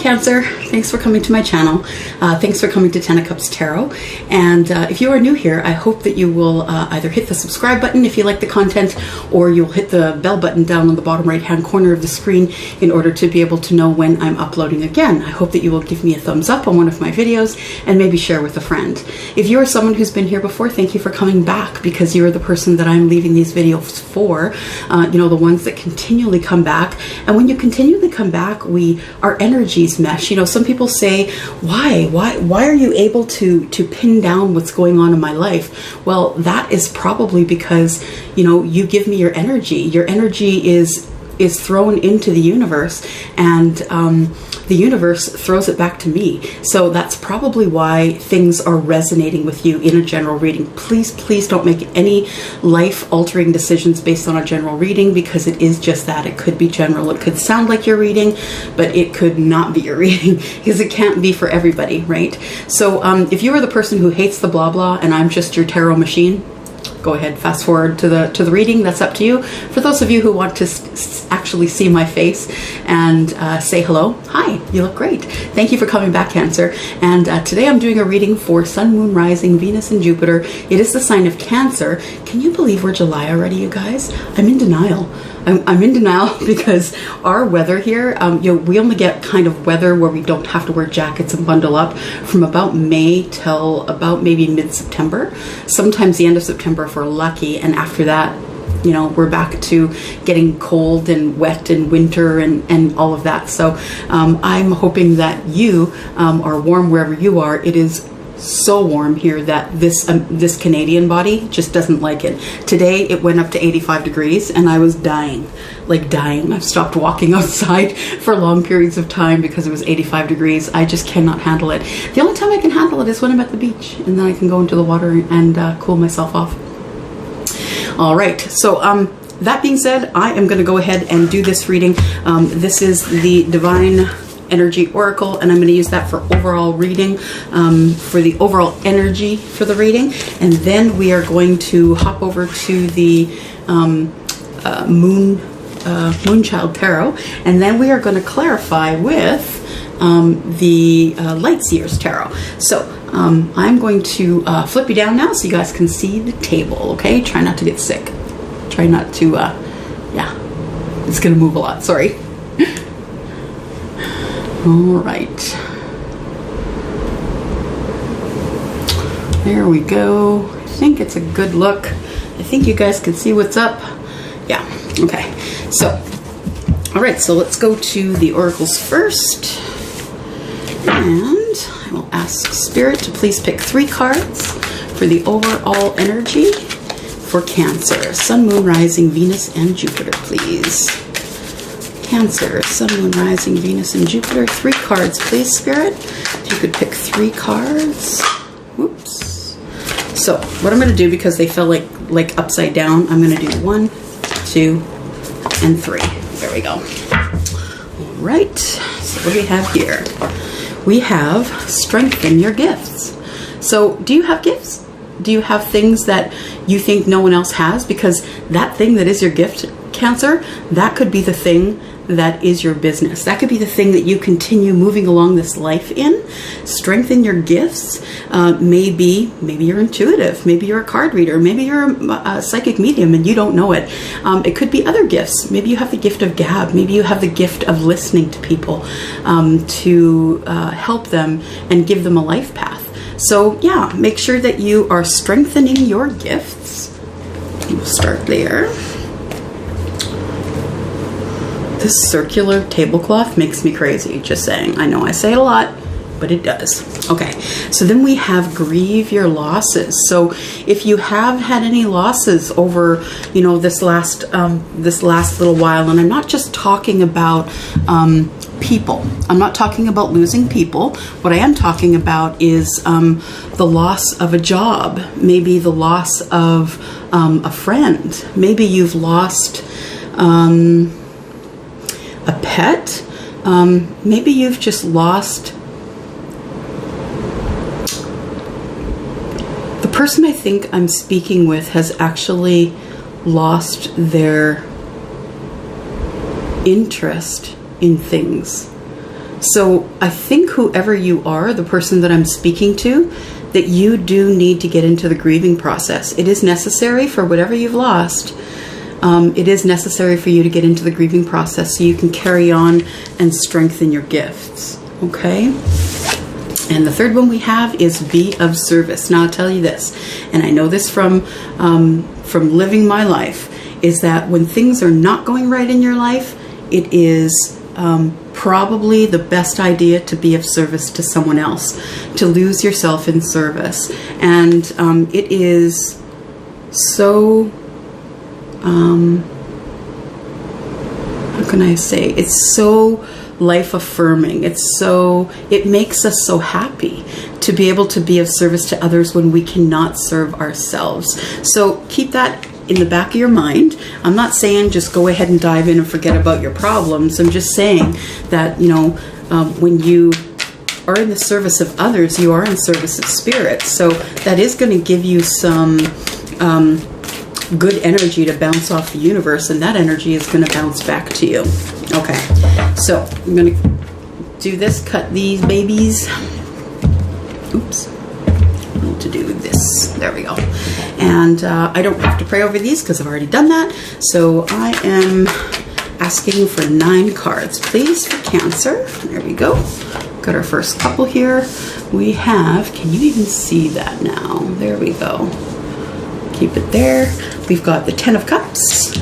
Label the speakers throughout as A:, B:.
A: Cancer. Thanks for coming to my channel. Thanks for coming to 10 of Cups Tarot. And if you are new here, I hope that you will either hit the subscribe button if you like the content, or you'll hit the bell button down on the bottom right hand corner of the screen in order to be able to know when I'm uploading again. I hope that you will give me a thumbs up on one of my videos and maybe share with a friend. If you are someone who's been here before, thank you for coming back, because you are the person that I'm leaving these videos for. You know, the ones that continually come back. And when you continually come back, our energies mesh. You know, some people say, why are you able to pin down what's going on in my life? Well, that is probably because, you know, you give me your energy. Your energy is thrown into the universe, and the universe throws it back to me. So that's probably why things are resonating with you in a general reading. Please don't make any life-altering decisions based on a general reading, because it is just that. It could be general. It could sound like you're reading, but it could not be your reading, because it can't be for everybody, right? So if you are the person who hates the blah blah and I'm just your tarot machine, go ahead, fast forward to the reading. That's up to you. For those of you who want to actually see my face and say hello, hi, you look great. Thank you for coming back, Cancer. And today I'm doing a reading for Sun, Moon, Rising, Venus, and Jupiter. It is the sign of Cancer. Can you believe we're July already, you guys? I'm in denial. I'm in denial because our weather here, you know, we only get kind of weather where we don't have to wear jackets and bundle up from about May till about maybe mid-September. Sometimes the end of September if we're lucky, and after that, you know, we're back to getting cold and wet and winter and all of that. So I'm hoping that you are warm wherever you are. It is so warm here that this Canadian body just doesn't like it. Today it went up to 85 degrees and I was dying, like dying. I've stopped walking outside for long periods of time because it was 85 degrees. I just cannot handle it. The only time I can handle it is when I'm at the beach, and then I can go into the water and cool myself off. All right, so that being said, I am going to go ahead and do this reading. This is the Divine Energy Oracle, and I'm going to use that for overall reading, for the overall energy for the reading. And then we are going to hop over to the Moonchild Tarot, and then we are going to clarify with the Lightseers Tarot. So I'm going to flip you down now so you guys can see the table, okay? Try not to get sick. Try not to, yeah, it's going to move a lot, sorry. All right. There we go. I think it's a good look. I think you guys can see what's up. Yeah, okay. So, all right, so let's go to the oracles first. And I will ask Spirit to please pick 3 cards for the overall energy for Cancer. Sun, Moon, Rising, Venus, and Jupiter, please. Cancer, Sun, Moon, Rising, Venus, and Jupiter. 3 cards, please, Spirit. If you could pick 3 cards. Whoops. So what I'm going to do, because they fell like upside down, I'm going to do 1, 2, and 3. There we go. All right. So what do we have here? We have strengthen your gifts. So do you have gifts? Do you have things that you think no one else has? Because that thing that is your gift, Cancer, that could be the thing that is your business. That could be the thing that you continue moving along this life in. Strengthen your gifts. Maybe you're intuitive. Maybe you're a card reader. Maybe you're a psychic medium and you don't know it. It could be other gifts. Maybe you have the gift of gab. Maybe you have the gift of listening to people to help them and give them a life path. So yeah, make sure that you are strengthening your gifts. We'll start there. This circular tablecloth makes me crazy, just saying. I know I say it a lot, but it does. Okay, so then we have grieve your losses. So if you have had any losses over, you know, this last little while, and I'm not just talking about people. I'm not talking about losing people. What I am talking about is the loss of a job, maybe the loss of a friend. Maybe you've lost a pet. Maybe you've just lost the person I think I'm speaking with has actually lost their interest in things. So I think whoever you are, the person that I'm speaking to, that you do need to get into the grieving process. It is necessary for whatever you've lost. It is necessary for you to get into the grieving process so you can carry on and strengthen your gifts. Okay? And the third one we have is be of service. Now I'll tell you this, and I know this from living my life, is that when things are not going right in your life, it is probably the best idea to be of service to someone else, to lose yourself in service. And it is so, how can I say, it's so life affirming. It makes us so happy to be able to be of service to others when we cannot serve ourselves. So keep that in the back of your mind. I'm not saying just go ahead and dive in and forget about your problems. I'm just saying that, you know, when you are in the service of others, you are in service of spirit. So that is going to give you some good energy to bounce off the universe, and that energy is going to bounce back to you. Okay, so I'm going to do this, cut these babies. Oops. To do this. There we go. And I don't have to pray over these because I've already done that. So I am asking for 9 cards, please, for Cancer. There we go. Got our first couple here. We have, can you even see that now? There we go. Keep it there. We've got the 10 of Cups.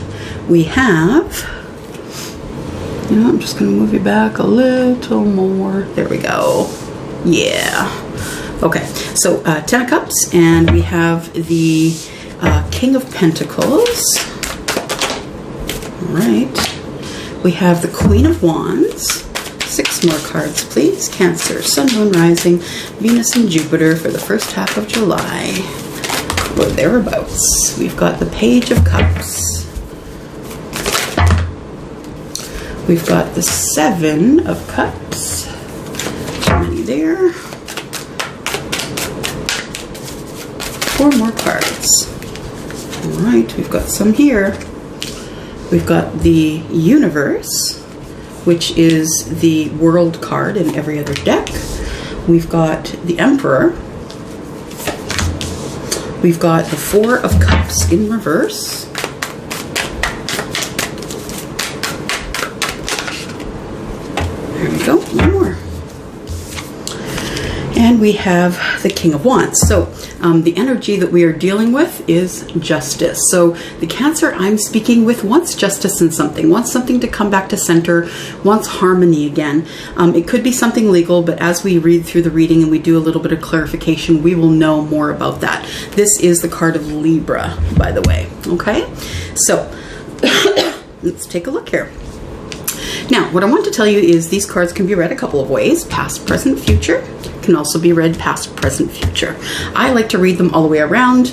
A: We have, you know, I'm just going to move you back a little more. There we go. Yeah. Okay, so 10 of Cups, and we have the King of Pentacles. All right. We have the Queen of Wands. 6 more cards, please. Cancer, Sun, Moon, Rising, Venus, and Jupiter for the first half of July, or thereabouts. We've got the Page of Cups. We've got the 7 of Cups. How many there? 4 more cards. All right, we've got some here. We've got the Universe, which is the World card in every other deck. We've got the Emperor. We've got the 4 of Cups in reverse. There we go, 1 more. And we have the King of Wands. So the energy that we are dealing with is justice. So the Cancer I'm speaking with wants justice in something, wants something to come back to center, wants harmony again. It could be something legal, but as we read through the reading and we do a little bit of clarification, we will know more about that. This is the card of Libra, by the way. Okay, so let's take a look here. Now, what I want to tell you is these cards can be read a couple of ways: past, present, future. Can also be read past, present, future. I like to read them all the way around,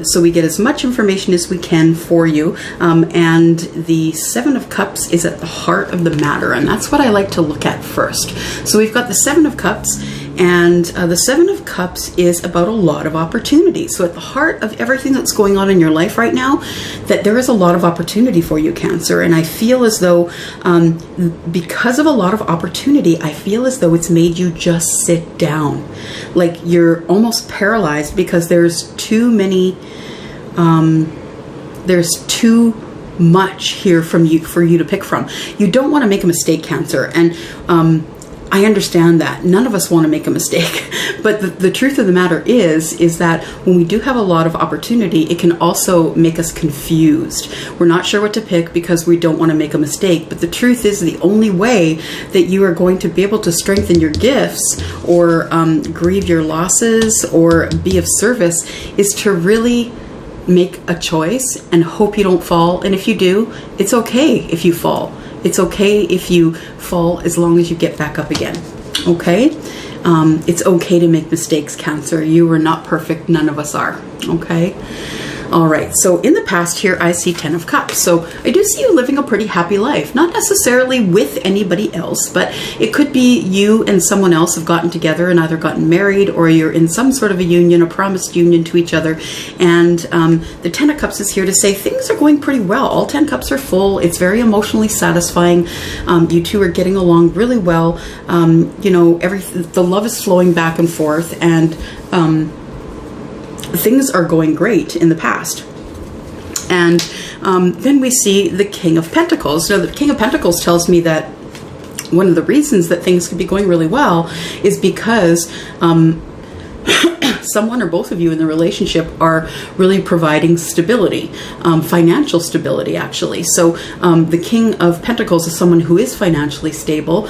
A: so we get as much information as we can for you. And the 7 of Cups is at the heart of the matter, and that's what I like to look at first. So we've got the 7 of Cups, and the 7 of Cups is about a lot of opportunity. So at the heart of everything that's going on in your life right now, that there is a lot of opportunity for you, Cancer. And I feel as though because of a lot of opportunity, I feel as though it's made you just sit down. Like you're almost paralyzed because there's too many, there's too much here for you to pick from. You don't want to make a mistake, Cancer. And I understand that. None of us want to make a mistake. But the truth of the matter is that when we do have a lot of opportunity, it can also make us confused. We're not sure what to pick because we don't want to make a mistake. But the truth is the only way that you are going to be able to strengthen your gifts or grieve your losses or be of service is to really make a choice and hope you don't fall. And if you do, it's okay if you fall. It's okay if you fall as long as you get back up again, okay? It's okay to make mistakes, Cancer. You are not perfect. None of us are, okay? All right, so in the past here, I see 10 of Cups. So I do see you living a pretty happy life, not necessarily with anybody else, but it could be you and someone else have gotten together and either gotten married, or you're in some sort of a union, a promised union to each other. And the 10 of Cups is here to say things are going pretty well. All 10 cups are full. It's very emotionally satisfying. You two are getting along really well. You know, the love is flowing back and forth, and things are going great in the past. And then we see the King of Pentacles. Now, the King of Pentacles tells me that one of the reasons that things could be going really well is because someone or both of you in the relationship are really providing stability, financial stability, actually. So the King of Pentacles is someone who is financially stable.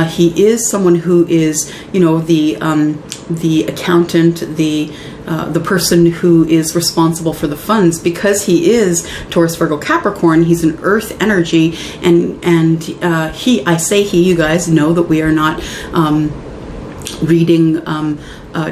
A: He is someone who is, you know, the accountant, the person who is responsible for the funds, because he is Taurus, Virgo, Capricorn. He's an earth energy, and I say he, you guys know that we are not reading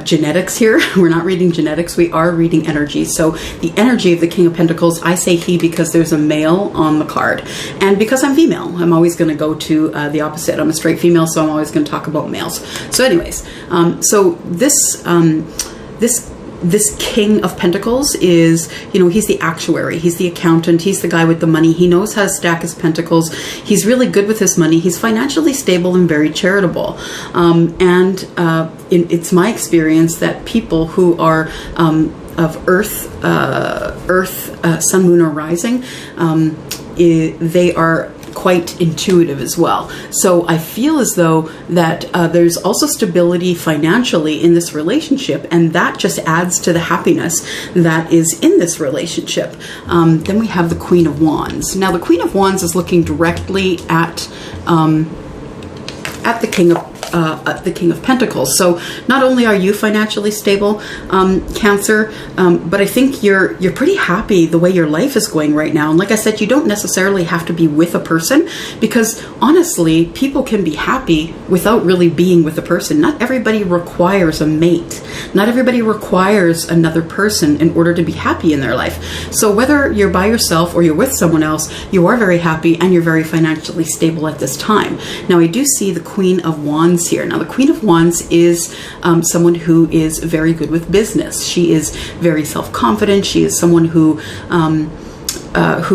A: genetics here. We're not reading genetics. We are reading energy. So the energy of the King of Pentacles, I say he because there's a male on the card. And because I'm female, I'm always going to go to the opposite. I'm a straight female, so I'm always going to talk about males. So anyways, so this King of Pentacles is, you know, he's the actuary, he's the accountant, he's the guy with the money. He knows how to stack his pentacles. He's really good with his money. He's financially stable and very charitable. It's my experience that people who are of Earth, Sun, Moon, or Rising, they are quite intuitive as well. So I feel as though that there's also stability financially in this relationship, and that just adds to the happiness that is in this relationship. Then we have the Queen of Wands. Now the Queen of Wands is looking directly at the King of Pentacles. So not only are you financially stable, Cancer, but I think you're pretty happy the way your life is going right now. And like I said, you don't necessarily have to be with a person, because honestly, people can be happy without really being with a person. Not everybody requires a mate. Not everybody requires another person in order to be happy in their life. So whether you're by yourself or you're with someone else, you are very happy and you're very financially stable at this time. Now I do see the Queen of Wands here. Now the Queen of Wands is someone who is very good with business. She is very self-confident. She is someone who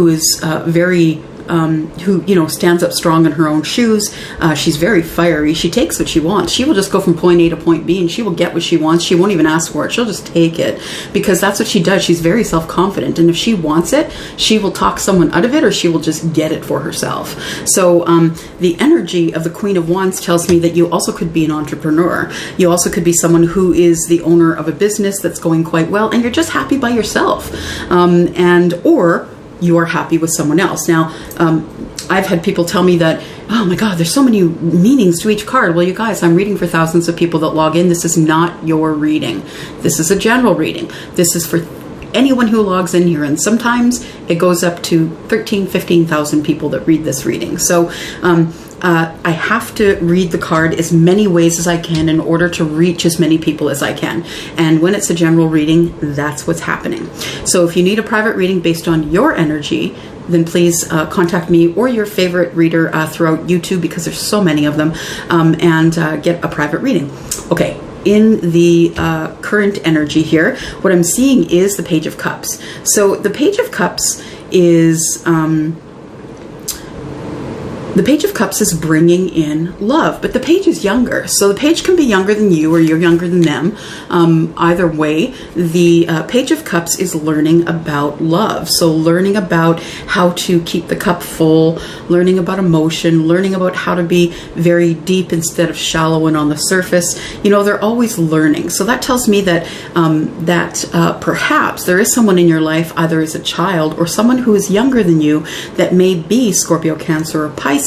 A: is very who, you know, stands up strong in her own shoes. She's very fiery. She takes what she wants. She will just go from point A to point B, and she will get what she wants. She won't even ask for it. She'll just take it, because that's what she does. She's very self-confident, and if she wants it, she will talk someone out of it, or she will just get it for herself. So the energy of the Queen of Wands tells me that you also could be an entrepreneur. You also could be someone who is the owner of a business that's going quite well, and you're just happy by yourself, or you are happy with someone else. Now, I've had people tell me that, oh my God, there's so many meanings to each card. Well, you guys, I'm reading for thousands of people that log in. This is not your reading. This is a general reading. This is for anyone who logs in here, and sometimes it goes up to 13,000, 15,000 people that read this reading. So I have to read the card as many ways as I can in order to reach as many people as I can. And when it's a general reading, that's what's happening. So if you need a private reading based on your energy, then please contact me or your favorite reader throughout YouTube, because there's so many of them, and get a private reading. Okay. In the current energy here, what I'm seeing is the Page of Cups. So the Page of Cups is the Page of Cups is bringing in love, but the page is younger. So the page can be younger than you, or you're younger than them. Either way, the Page of Cups is learning about love. So learning about how to keep the cup full, learning about emotion, learning about how to be very deep instead of shallow and on the surface. You know, they're always learning. So that tells me that perhaps there is someone in your life, either as a child or someone who is younger than you, that may be Scorpio, Cancer, or Pisces,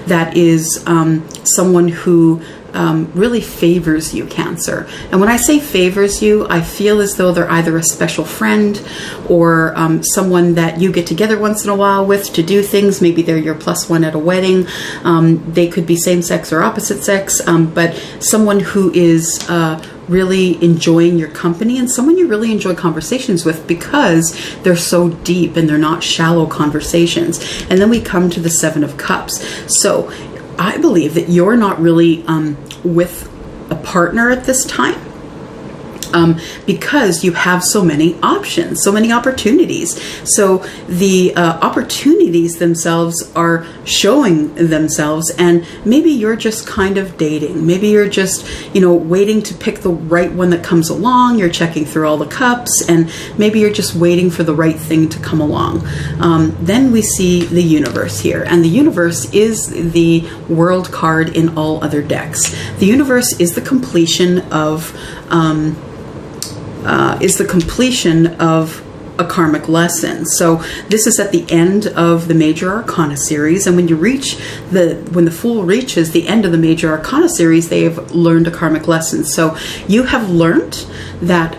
A: that is someone who really favors you, Cancer. And when I say favors you, I feel as though they're either a special friend or someone that you get together once in a while with to do things. Maybe they're your +1 at a wedding. They could be same sex or opposite sex, but someone who is really enjoying your company and someone you really enjoy conversations with because they're so deep and they're not shallow conversations. And then we come to the Seven of Cups. So I believe that you're not really with a partner at this time. Because you have so many options, so many opportunities. So the opportunities themselves are showing themselves, and maybe you're just kind of dating. Maybe you're just, waiting to pick the right one that comes along. You're checking through all the cups, and maybe you're just waiting for the right thing to come along. Then we see the universe here, and the universe is the world card in all other decks. The universe is the completion of a karmic lesson. So this is at the end of the Major Arcana series, and when the Fool reaches the end of the Major Arcana series, they have learned a karmic lesson. So you have learned that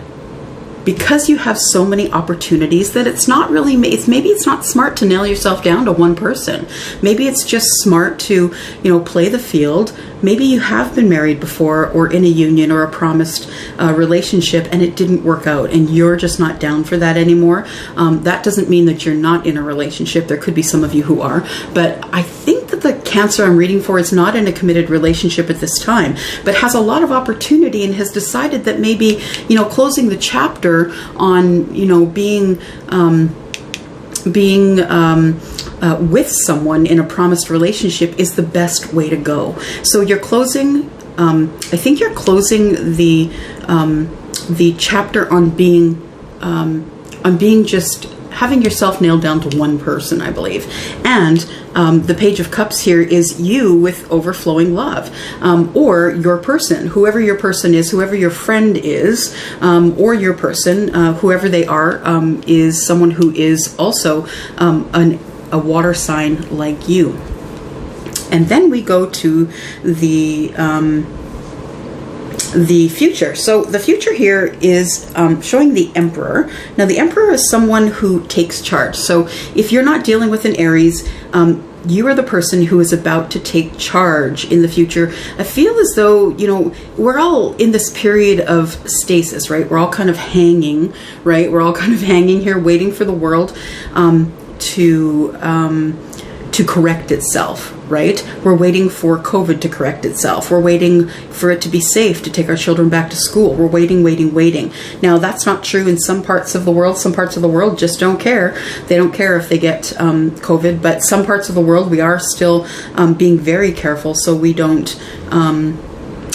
A: because you have so many opportunities that maybe it's not smart to nail yourself down to one person. Maybe it's just smart to, play the field. Maybe you have been married before or in a union or a promised relationship and it didn't work out and you're just not down for that anymore. That doesn't mean that you're not in a relationship. There could be some of you who are, but I think that the Cancer I'm reading for is not in a committed relationship at this time, but has a lot of opportunity and has decided that maybe, closing the chapter on, being with someone in a promised relationship is the best way to go. So you're closing, I think you're closing the chapter on being just having yourself nailed down to one person, I believe. And the Page of Cups here is you with overflowing love, or your person, whoever your person is, whoever your friend is, or your person, whoever they are, is someone who is also a water sign like you. And then we go to the future. So the future here is showing the Emperor. Now the Emperor is someone who takes charge. So if you're not dealing with an Aries, you are the person who is about to take charge in the future. I feel as though, we're all in this period of stasis, right? We're all kind of hanging, right? We're all kind of hanging here waiting for the world to correct itself, right? We're waiting for COVID to correct itself. We're waiting for it to be safe to take our children back to school. We're waiting. Now, that's not true in some parts of the world. Some parts of the world just don't care. They don't care if they get COVID, but some parts of the world, we are still being very careful so we don't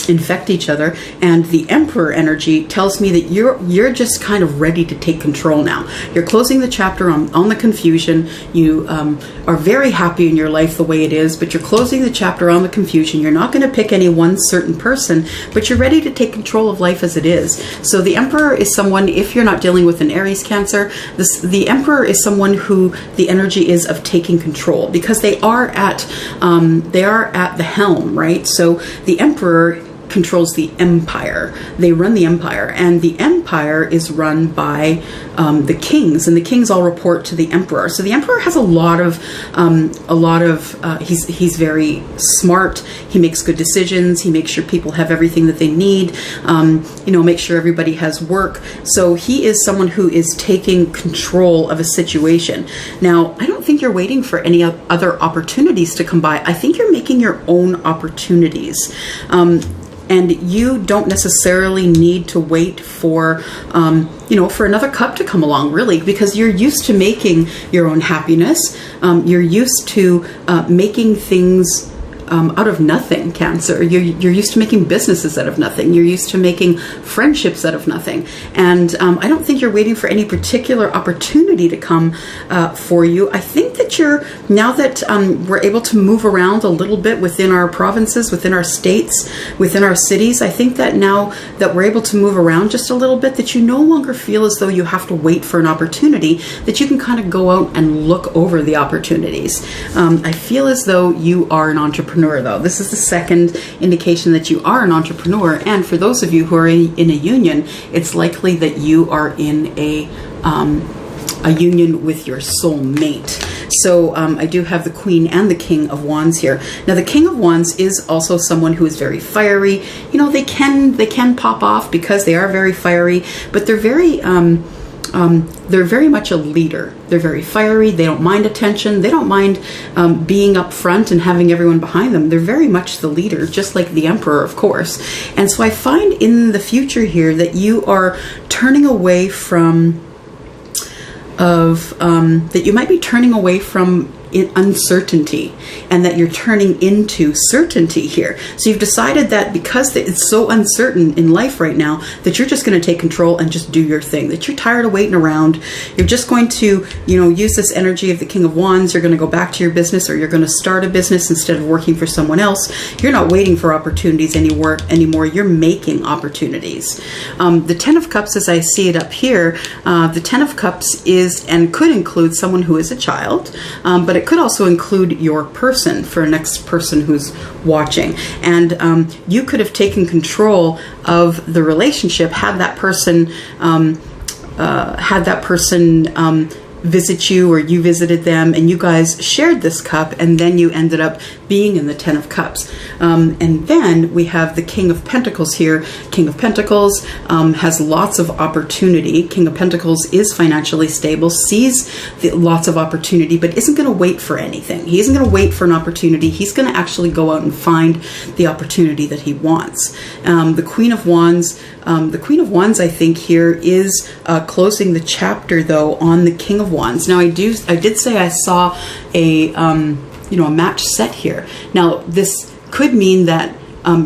A: infect each other. And the Emperor energy tells me that you're just kind of ready to take control now. You're closing the chapter on the confusion. You are very happy in your life the way it is, but you're closing the chapter on the confusion. You're not going to pick any one certain person, but you're ready to take control of life as it is. So the Emperor is someone, if you're not dealing with an Aries Cancer, the Emperor is someone who the energy is of taking control, because they are at the helm, right? So the Emperor controls the empire. They run the empire, and the empire is run by the kings, and the kings all report to the emperor. So the emperor has he's very smart. He makes good decisions. He makes sure people have everything that they need. Make sure everybody has work. So he is someone who is taking control of a situation. Now, I don't think you're waiting for any other opportunities to come by. I think you're making your own opportunities. And you don't necessarily need to wait for, for another cup to come along, really, because you're used to making your own happiness. You're used to making things out of nothing, Cancer. You're used to making businesses out of nothing. You're used to making friendships out of nothing. And I don't think you're waiting for any particular opportunity to come for you. I think that now that we're able to move around a little bit within our provinces, within our states, within our cities, I think that now that we're able to move around just a little bit, that you no longer feel as though you have to wait for an opportunity, that you can kind of go out and look over the opportunities. I feel as though you are an entrepreneur, though. This is the second indication that you are an entrepreneur, and for those of you who are in a union, it's likely that you are in a union with your soul mate. So I do have the Queen and the King of Wands here. Now the King of Wands is also someone who is very fiery. You know, they can pop off because they are very fiery, but they're very much a leader. They're very fiery. They don't mind attention. They don't mind being up front and having everyone behind them. They're very much the leader, just like the Emperor, of course. And so I find in the future here that you are turning away from that you might be turning away from uncertainty, and that you're turning into certainty here. So you've decided that because it's so uncertain in life right now, that you're just going to take control and just do your thing, that you're tired of waiting around. You're just going to, you know, use this energy of the King of Wands. You're going to go back to your business, or you're going to start a business instead of working for someone else. You're not waiting for opportunities anymore. You're making opportunities. The Ten of Cups, as I see it up here, the Ten of Cups is and could include someone who is a child, but it could also include your person for a next person who's watching. And you could have taken control of the relationship had that person visit you, or you visited them, and you guys shared this cup, and then you ended up being in the Ten of Cups. And then we have the King of Pentacles here. King of Pentacles has lots of opportunity. King of Pentacles is financially stable, sees lots of opportunity, but isn't going to wait for anything. He isn't going to wait for an opportunity. He's going to actually go out and find the opportunity that he wants. The Queen of Wands, I think here is closing the chapter though on the King of Wands. Now I did say I saw a match set here. Now this could mean that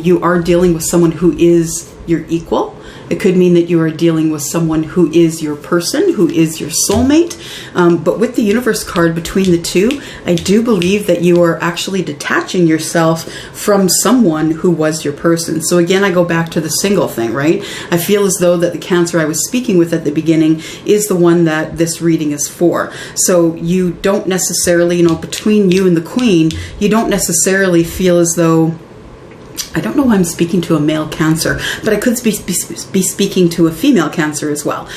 A: you are dealing with someone who is your equal. It could mean that you are dealing with someone who is your person, who is your soulmate. But with the Universe card between the two, I do believe that you are actually detaching yourself from someone who was your person. So again, I go back to the single thing, right? I feel as though that the Cancer I was speaking with at the beginning is the one that this reading is for. So you don't necessarily, between you and the Queen, you don't necessarily feel as though, I don't know why I'm speaking to a male Cancer, but I could be speaking to a female Cancer as well.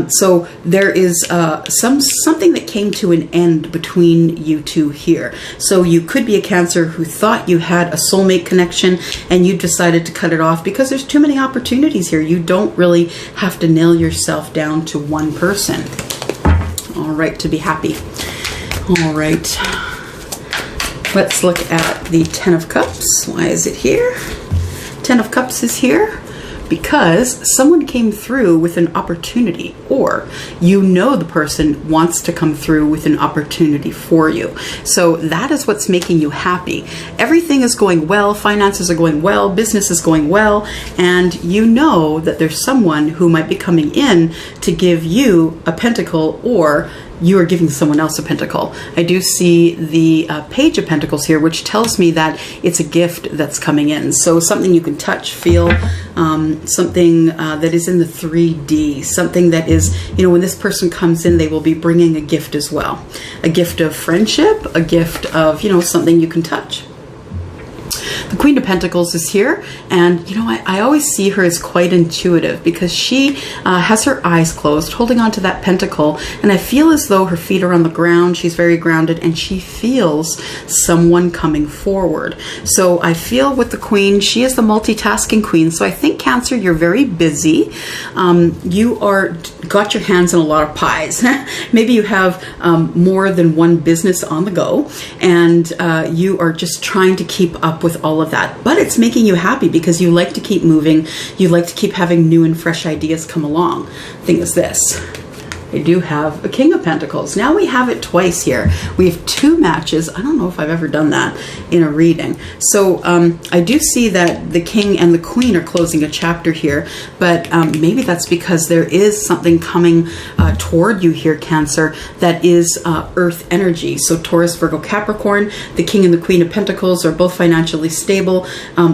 A: So there is something that came to an end between you two here. So you could be a Cancer who thought you had a soulmate connection, and you decided to cut it off because there's too many opportunities here. You don't really have to nail yourself down to one person. All right, to be happy. All right. Let's look at the Ten of Cups. Why is it here? Ten of Cups is here because someone came through with an opportunity, or the person wants to come through with an opportunity for you. So that is what's making you happy. Everything is going well, finances are going well, business is going well, and you know that there's someone who might be coming in to give you a pentacle, or you are giving someone else a pentacle. I do see the Page of Pentacles here, which tells me that it's a gift that's coming in. So something you can touch, feel, something that is in the 3D, something that is, when this person comes in, they will be bringing a gift as well. A gift of friendship, a gift of, something you can touch. The Queen of Pentacles is here, and I always see her as quite intuitive because she has her eyes closed, holding on to that pentacle, and I feel as though her feet are on the ground. She's very grounded, and she feels someone coming forward. So I feel with the Queen, she is the multitasking Queen. So I think Cancer, you're very busy. You got your hands in a lot of pies. Maybe you have more than one business on the go, and you are just trying to keep up with all of that, but it's making you happy because you like to keep moving. You like to keep having new and fresh ideas come along. Thing is this, I do have a King of Pentacles. Now we have it twice here. We have two matches. I don't know if I've ever done that in a reading. So I do see that the King and the Queen are closing a chapter here, but maybe that's because there is something coming toward you here, Cancer, that is Earth energy. So Taurus, Virgo, Capricorn, the King and the Queen of Pentacles are both financially stable,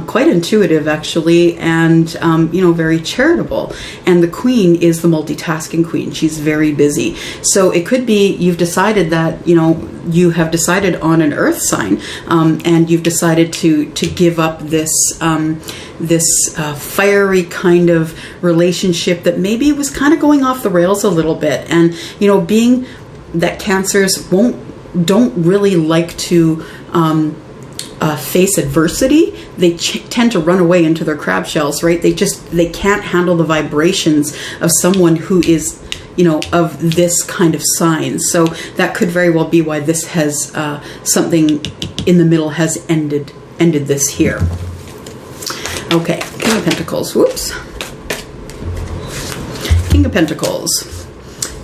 A: quite intuitive actually, and very charitable. And the Queen is the multitasking Queen. She's very busy. So it could be you've decided that, you have decided on an earth sign, and you've decided to give up this fiery kind of relationship that maybe was kind of going off the rails a little bit. And, being that Cancers won't don't really like to face adversity. They tend to run away into their crab shells, right? They can't handle the vibrations of someone who is, you know, of this kind of sign. So that could very well be why this has something in the middle has ended this here. Okay, King of Pentacles. Whoops. King of Pentacles.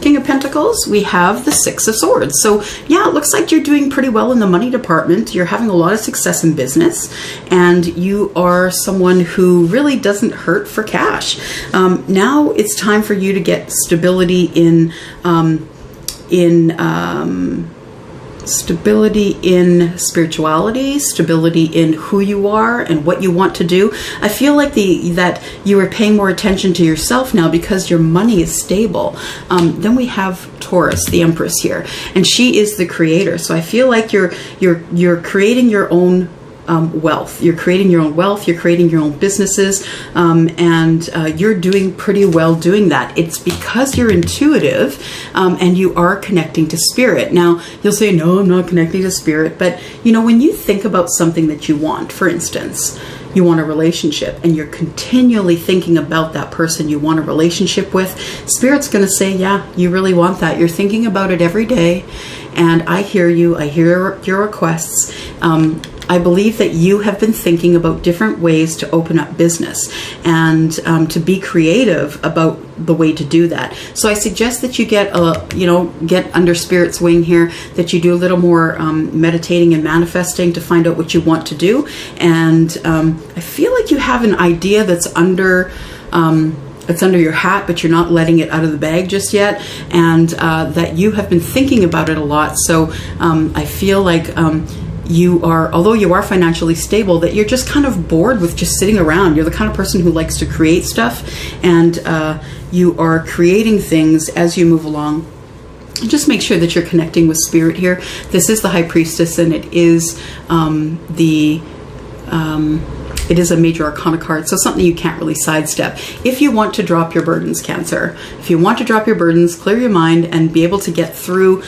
A: King of Pentacles, we have the Six of Swords. So yeah, it looks like you're doing pretty well in the money department. You're having a lot of success in business, and you are someone who really doesn't hurt for cash. Now it's time for you to get stability in spirituality, stability in who you are and what you want to do. I feel like that you are paying more attention to yourself now because your money is stable. Then we have Taurus, the Empress here, and she is the creator. So I feel like you're creating your own wealth. You're creating your own wealth. You're creating your own businesses, and you're doing pretty well doing that. It's because you're intuitive, and you are connecting to spirit. Now, you'll say, no, I'm not connecting to spirit. But, you know, when you think about something that you want, for instance, you want a relationship, and you're continually thinking about that person you want a relationship with, Spirit's going to say, yeah, you really want that. You're thinking about it every day, and I hear you. I hear your requests. I believe that you have been thinking about different ways to open up business and to be creative about the way to do that. So I suggest that you get under Spirit's wing here, that you do a little more meditating and manifesting to find out what you want to do. And I feel like you have an idea that's under your hat, but you're not letting it out of the bag just yet, and that you have been thinking about it a lot. So I feel like although you are financially stable, that you're just kind of bored with just sitting around. You're the kind of person who likes to create stuff, and you are creating things as you move along. Just make sure that you're connecting with Spirit here. This is the High Priestess, and it is it is a major arcana card, so something you can't really sidestep. If you want to drop your burdens, Cancer, if you want to drop your burdens, clear your mind, and be able to get through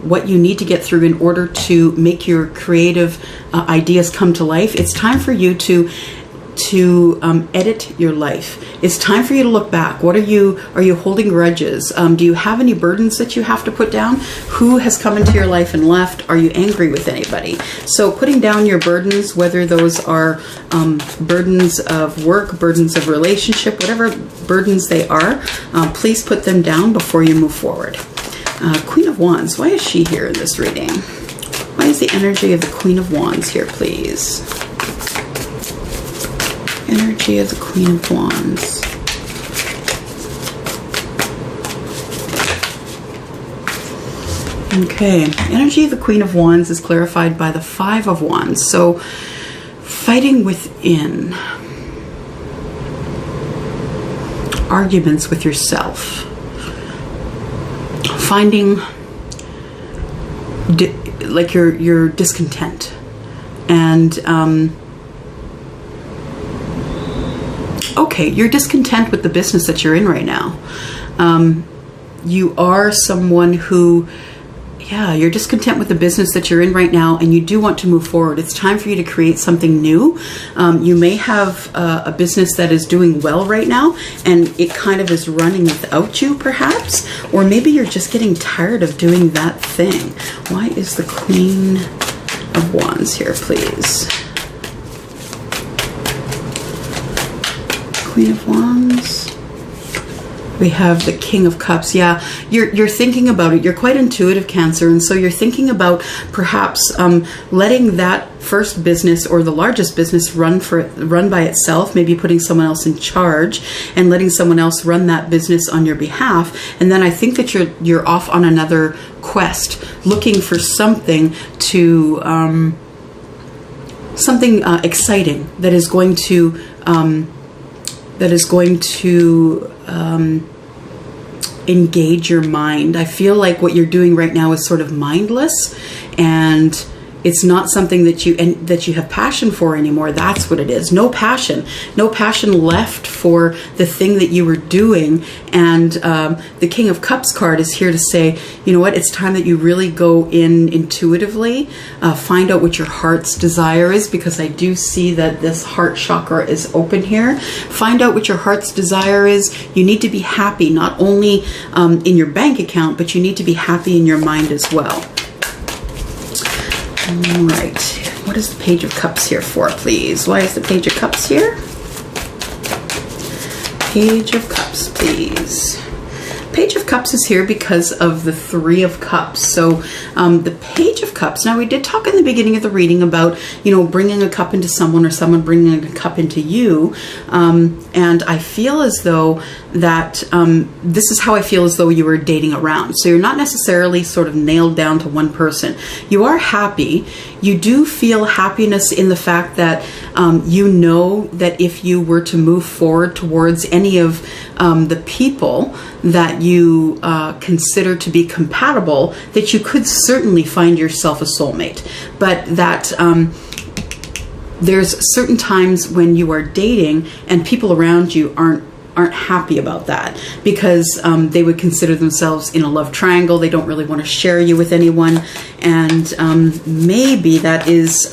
A: what you need to get through in order to make your creative ideas come to life, it's time for you to edit your life. It's time for you to look back. Are you holding grudges? Do you have any burdens that you have to put down? Who has come into your life and left? Are you angry with anybody? So putting down your burdens, whether those are burdens of work, burdens of relationship, whatever burdens they are, please put them down before you move forward. Queen of Wands, why is she here in this reading? Why is the energy of the Queen of Wands here, please? Energy of the Queen of Wands. Okay, energy of the Queen of Wands is clarified by the Five of Wands. So, fighting within, arguments with yourself, finding like your discontent, and okay, you're discontent with the business that you're in right now. You are someone who, yeah, you're discontent with the business that you're in right now, and you do want to move forward. It's time for you to create something new. You may have a business that is doing well right now, and it kind of is running without you, perhaps. Or maybe you're just getting tired of doing that thing. Why is the Queen of Wands here, please? Queen of Wands. We have the King of Cups. Yeah, you're thinking about it. You're quite intuitive, Cancer, and so you're thinking about perhaps letting that first business or the largest business run by itself, maybe putting someone else in charge and letting someone else run that business on your behalf. And then I think that you're off on another quest, looking for something to something exciting that is going to engage your mind. I feel like what you're doing right now is sort of mindless, and it's not something that you have passion for anymore. That's what it is. No passion left for the thing that you were doing. And the King of Cups card is here to say, you know what, it's time that you really go in intuitively, find out what your heart's desire is, because I do see that this heart chakra is open here. Find out what your heart's desire is. You need to be happy, not only in your bank account, but you need to be happy in your mind as well. All right, what is the Page of Cups here for, please? Why is the Page of Cups here? Page of Cups, please. Page of Cups is here because of the Three of Cups. So the Page of Cups, now we did talk in the beginning of the reading about, you know, bringing a cup into someone or someone bringing a cup into you. And I feel as though that this is how I feel as though you were dating around. So you're not necessarily sort of nailed down to one person. You are happy. You do feel happiness in the fact that you know that if you were to move forward towards any of the people that you consider to be compatible, that you could certainly find yourself a soulmate. But that there's certain times when you are dating and people around you aren't happy about that, because they would consider themselves in a love triangle. They don't really want to share you with anyone. And maybe that is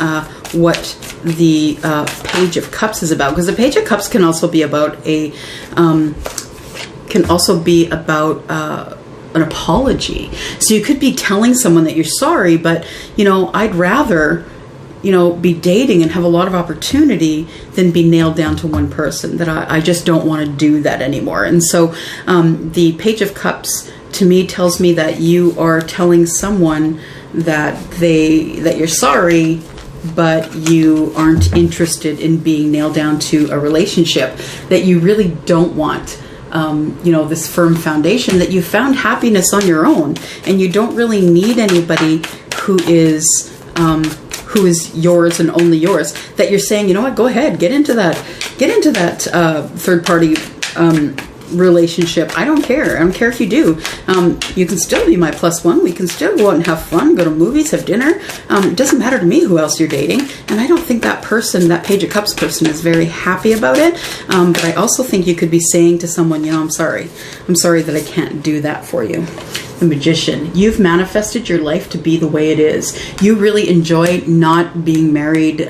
A: what the Page of Cups is about, because the Page of Cups can also be about an apology. So you could be telling someone that you're sorry, but, you know, I'd rather, you know, be dating and have a lot of opportunity than be nailed down to one person, that I just don't want to do that anymore. And so the Page of Cups to me tells me that you are telling someone that you're sorry, but you aren't interested in being nailed down to a relationship, that you really don't want you know, this firm foundation, that you found happiness on your own, and you don't really need anybody who is yours and only yours, that you're saying, you know what, go ahead, get into that third party relationship. I don't care. I don't care if you do. You can still be my plus one. We can still go out and have fun, go to movies, have dinner. It doesn't matter to me who else you're dating. And I don't think that person, that Page of Cups person, is very happy about it. But I also think you could be saying to someone, you know, I'm sorry. I'm sorry that I can't do that for you. The Magician. You've manifested your life to be the way it is. You really enjoy not being married,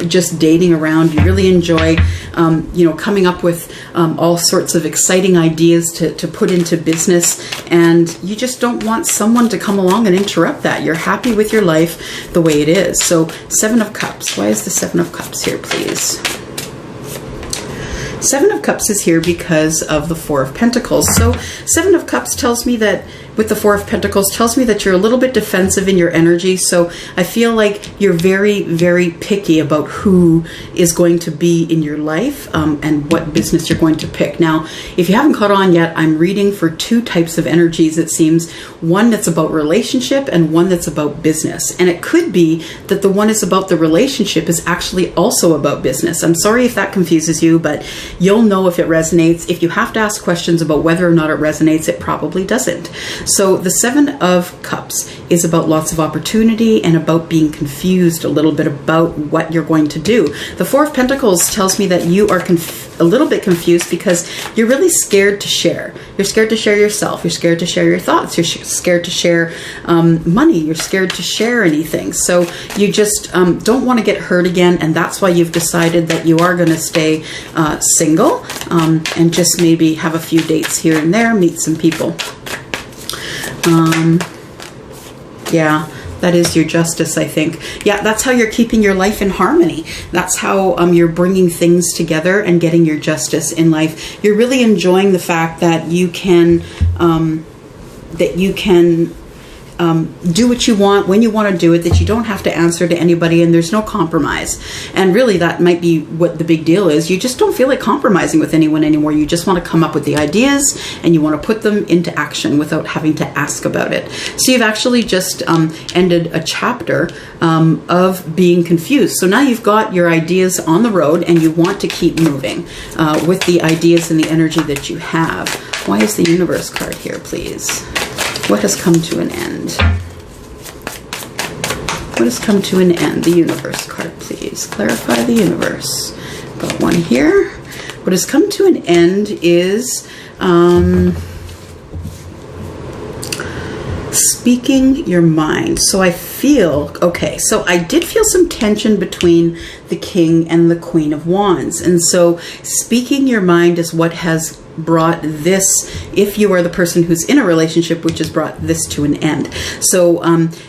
A: just dating around. You really enjoy, you know, coming up with all sorts of exciting ideas to put into business, and you just don't want someone to come along and interrupt that. You're happy with your life the way it is. So Seven of Cups. Why is the Seven of Cups here, please? Seven of Cups is here because of the Four of Pentacles. So Seven of Cups tells me that, with the Four of Pentacles, tells me that you're a little bit defensive in your energy. So I feel like you're very, very picky about who is going to be in your life and what business you're going to pick. Now, if you haven't caught on yet, I'm reading for two types of energies, it seems. One that's about relationship and one that's about business. And it could be that the one is about the relationship is actually also about business. I'm sorry if that confuses you, but you'll know if it resonates. If you have to ask questions about whether or not it resonates, it probably doesn't. So the Seven of Cups is about lots of opportunity and about being confused a little bit about what you're going to do. The Four of Pentacles tells me that you are a little bit confused because you're really scared to share. You're scared to share yourself. You're scared to share your thoughts. You're scared to share money. You're scared to share anything. So you just don't want to get hurt again, and that's why you've decided that you are going to stay single and just maybe have a few dates here and there, meet some people. Yeah, that is your Justice, I think. Yeah, that's how you're keeping your life in harmony. That's how you're bringing things together and getting your justice in life. You're really enjoying the fact that you can do what you want when you want to do it, that you don't have to answer to anybody, and there's no compromise. And really, that might be what the big deal is. You just don't feel like compromising with anyone anymore. You just want to come up with the ideas and you want to put them into action without having to ask about it. So you've actually just ended a chapter of being confused. So now you've got your ideas on the road and you want to keep moving with the ideas and the energy that you have. Why is the Universe card here, please? What has come to an end? What has come to an end? The universe card, please. Clarify the universe. Got one here. What has come to an end is speaking your mind. So I feel, okay, so I did feel some tension between the King and the Queen of Wands. And so speaking your mind is what has brought this, if you are the person who's in a relationship, which has brought this to an end. So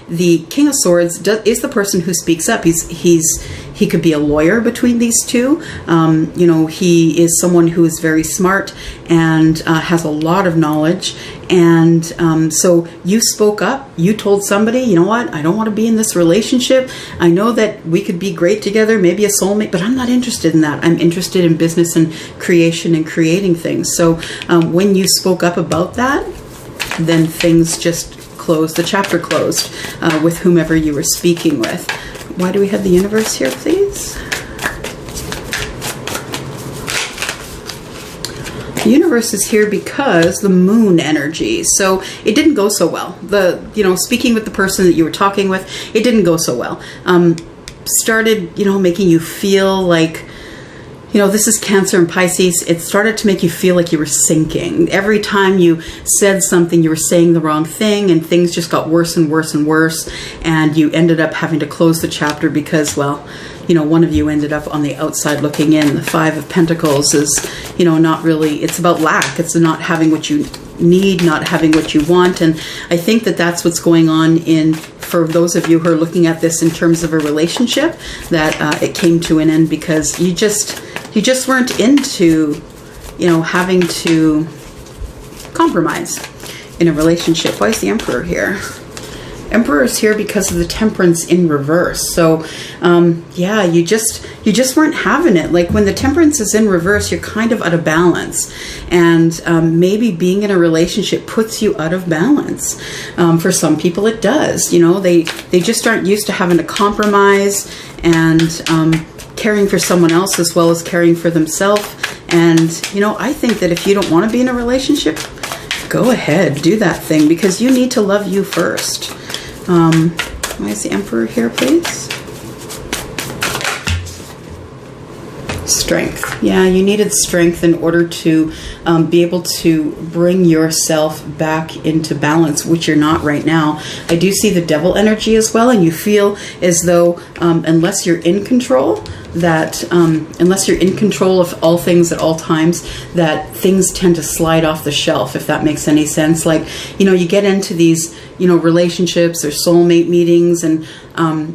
A: the King of Swords is the person who speaks up. He could be a lawyer between these two. You know, he is someone who is very smart and has a lot of knowledge. And so you spoke up, you told somebody, you know what, I don't want to be in this relationship. I know that we could be great together, maybe a soulmate, but I'm not interested in that. I'm interested in business and creation and creating things. So when you spoke up about that, then things just closed, the chapter closed with whomever you were speaking with. Why do we have the universe here, please? The universe is here because the moon energy. So it didn't go so well. Speaking with the person that you were talking with, it didn't go so well. Started, making you feel like, this is Cancer and Pisces. It started to make you feel like you were sinking. Every time you said something, you were saying the wrong thing, and things just got worse and worse and worse. And you ended up having to close the chapter because, well, one of you ended up on the outside looking in. The Five of Pentacles is, not really, it's about lack. It's not having what you need, not having what you want. And I think that that's what's going on for those of you who are looking at this in terms of a relationship, that it came to an end because you just weren't into, having to compromise in a relationship. Why is the Emperor here? Emperor is here because of the Temperance in reverse. So, yeah, you just weren't having it. Like when the Temperance is in reverse, you're kind of out of balance. And maybe being in a relationship puts you out of balance. For some people it does. They just aren't used to having to compromise and caring for someone else as well as caring for themselves. And, I think that if you don't want to be in a relationship, go ahead, do that thing, because you need to love you first. Why is the Emperor here, please? Strength. Yeah, you needed strength in order to be able to bring yourself back into balance, which you're not right now. I do see the Devil energy as well, and you feel as though unless you're in control, unless you're in control of all things at all times, that things tend to slide off the shelf, if that makes any sense. Like, you get into these, relationships or soulmate meetings, and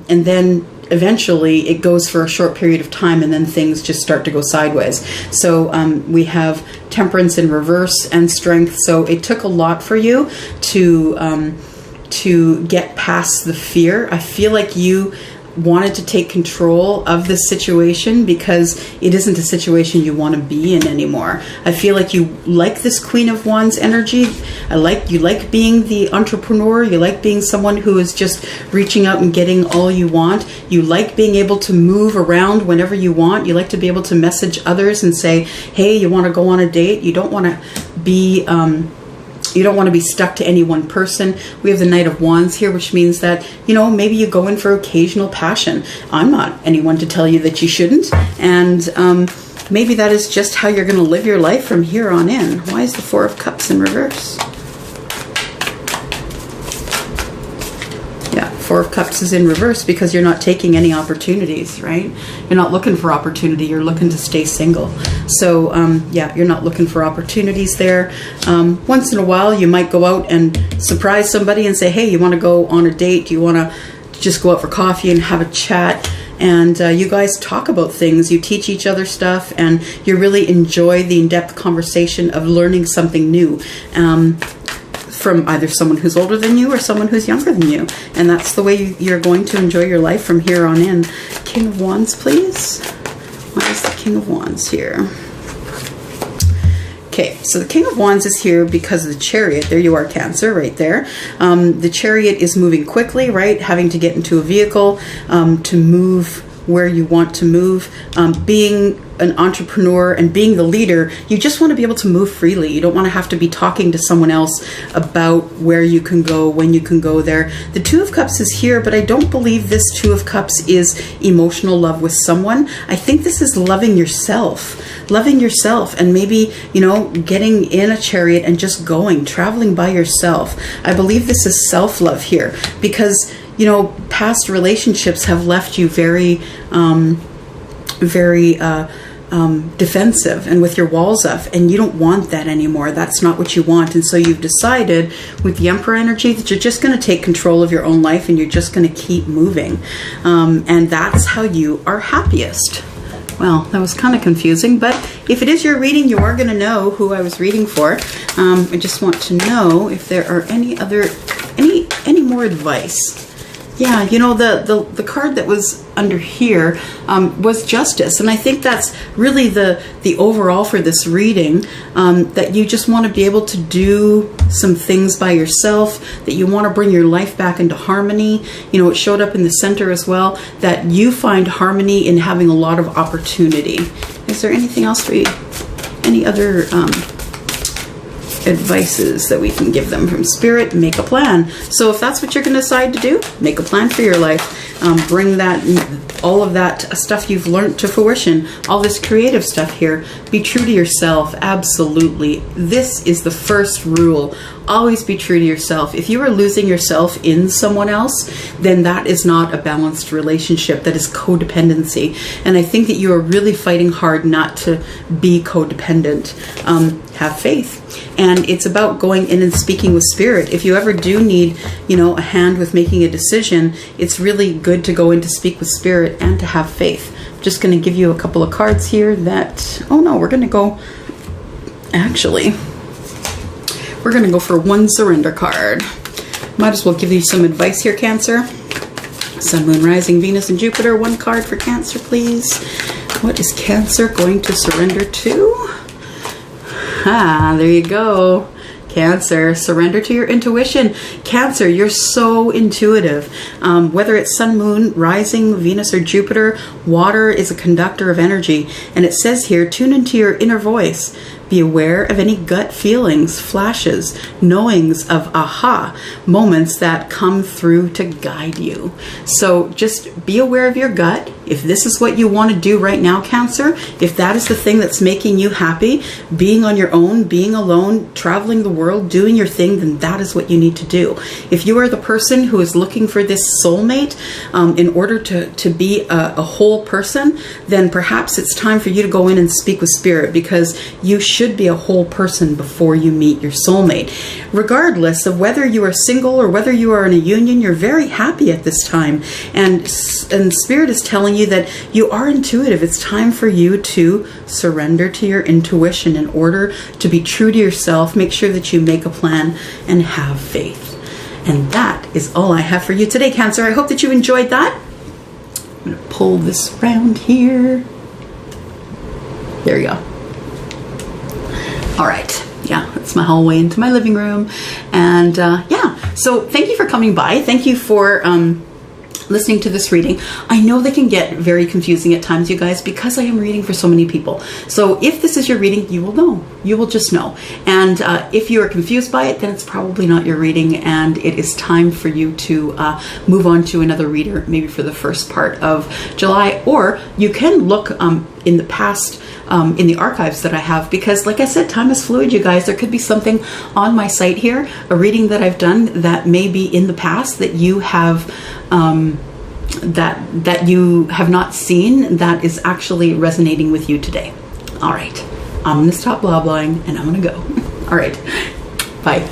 A: then eventually it goes for a short period of time, and then things just start to go sideways. So we have Temperance in reverse and Strength. So it took a lot for you to get past the fear. I feel like you wanted to take control of this situation because it isn't a situation you want to be in anymore. I feel like you like this Queen of Wands energy. You like being the entrepreneur. You like being someone who is just reaching out and getting all you want. You like being able to move around whenever you want. You like to be able to message others and say, hey, you want to go on a date? You don't want to be stuck to any one person. We have the Knight of Wands here, which means that, maybe you go in for occasional passion. I'm not anyone to tell you that you shouldn't. And maybe that is just how you're going to live your life from here on in. Why is the Four of Cups in reverse? Yeah, Four of Cups is in reverse because you're not taking any opportunities, right? You're not looking for opportunity. You're looking to stay single. So, yeah, you're not looking for opportunities there. Once in a while, you might go out and surprise somebody and say, hey, you want to go on a date? You want to just go out for coffee and have a chat? And you guys talk about things. You teach each other stuff, and you really enjoy the in-depth conversation of learning something new. From either someone who's older than you or someone who's younger than you. And that's the way you're going to enjoy your life from here on in. King of Wands, please. Why is the King of Wands here? Okay, so the King of Wands is here because of the Chariot. There you are, Cancer, right there. The Chariot is moving quickly, right? Having to get into a vehicle to move where you want to move. Being an entrepreneur and being the leader, you just want to be able to move freely. You don't want to have to be talking to someone else about where you can go, when you can go there. The Two of Cups is here, but I don't believe this Two of Cups is emotional love with someone. I think this is loving yourself and maybe, you know, getting in a chariot and just going, traveling by yourself. I believe this is self-love here because, you know, past relationships have left you very defensive and with your walls up, and you don't want that anymore. That's not what you want. And so you've decided with the Emperor energy that you're just going to take control of your own life and you're just going to keep moving. And that's how you are happiest. Well, that was kind of confusing, but if it is your reading, you are going to know who I was reading for. I just want to know if there are any more advice. Yeah, you know, the card that was under here was Justice, and I think that's really the overall for this reading, that you just want to be able to do some things by yourself, that you want to bring your life back into harmony. You know, it showed up in the center as well, that you find harmony in having a lot of opportunity. Is there anything else for you? Any other advices that we can give them from Spirit? Make a plan. So if that's what you're going to decide to do, make a plan for your life. Bring that, all of that stuff you've learned to fruition, all this creative stuff here. Be true to yourself. Absolutely. This is the first rule. Always be true to yourself. If you are losing yourself in someone else, then that is not a balanced relationship. That is codependency. And I think that you are really fighting hard not to be codependent. Have faith. And it's about going in and speaking with Spirit. If you ever do need, you know, a hand with making a decision, it's really good to go in to speak with Spirit and to have faith. I'm just going to give you a couple of cards here that, oh no, we're going to go, actually, we're going to go for one surrender card. Might as well give you some advice here, Cancer. Sun, Moon, Rising, Venus, and Jupiter. One card for Cancer, please. What is Cancer going to surrender to? Ah, there you go. Cancer, surrender to your intuition. Cancer, you're so intuitive. Whether it's Sun, Moon, Rising, Venus, or Jupiter, water is a conductor of energy. And it says here, tune into your inner voice. Be aware of any gut feelings, flashes, knowings of aha moments that come through to guide you. So just be aware of your gut. If this is what you want to do right now, Cancer, if that is the thing that's making you happy, being on your own, being alone, traveling the world, doing your thing, then that is what you need to do. If you are the person who is looking for this soulmate in order to be a whole person, then perhaps it's time for you to go in and speak with Spirit, because you should be a whole person before you meet your soulmate. Regardless of whether you are single or whether you are in a union, you're very happy at this time. And Spirit is telling you that you are intuitive. It's time for you to surrender to your intuition in order to be true to yourself. Make sure that you make a plan and have faith. And that is all I have for you today, Cancer. I hope that you enjoyed that. I'm going to pull this around here. There you go. All right. Yeah, that's my hallway into my living room. And yeah, so thank you for coming by. Thank you for listening to this reading. I know they can get very confusing at times, you guys, because I am reading for so many people. So if this is your reading, you will know. You will just know. And if you are confused by it, then it's probably not your reading, and it is time for you to move on to another reader, maybe for the first part of July. Or you can look in the past, in the archives that I have, because like I said, time is fluid, you guys. There could be something on my site here, a reading that I've done that may be in the past that you have that you have not seen, that is actually resonating with you today. All right, I'm gonna stop blah-blahing and I'm gonna go. All right, bye.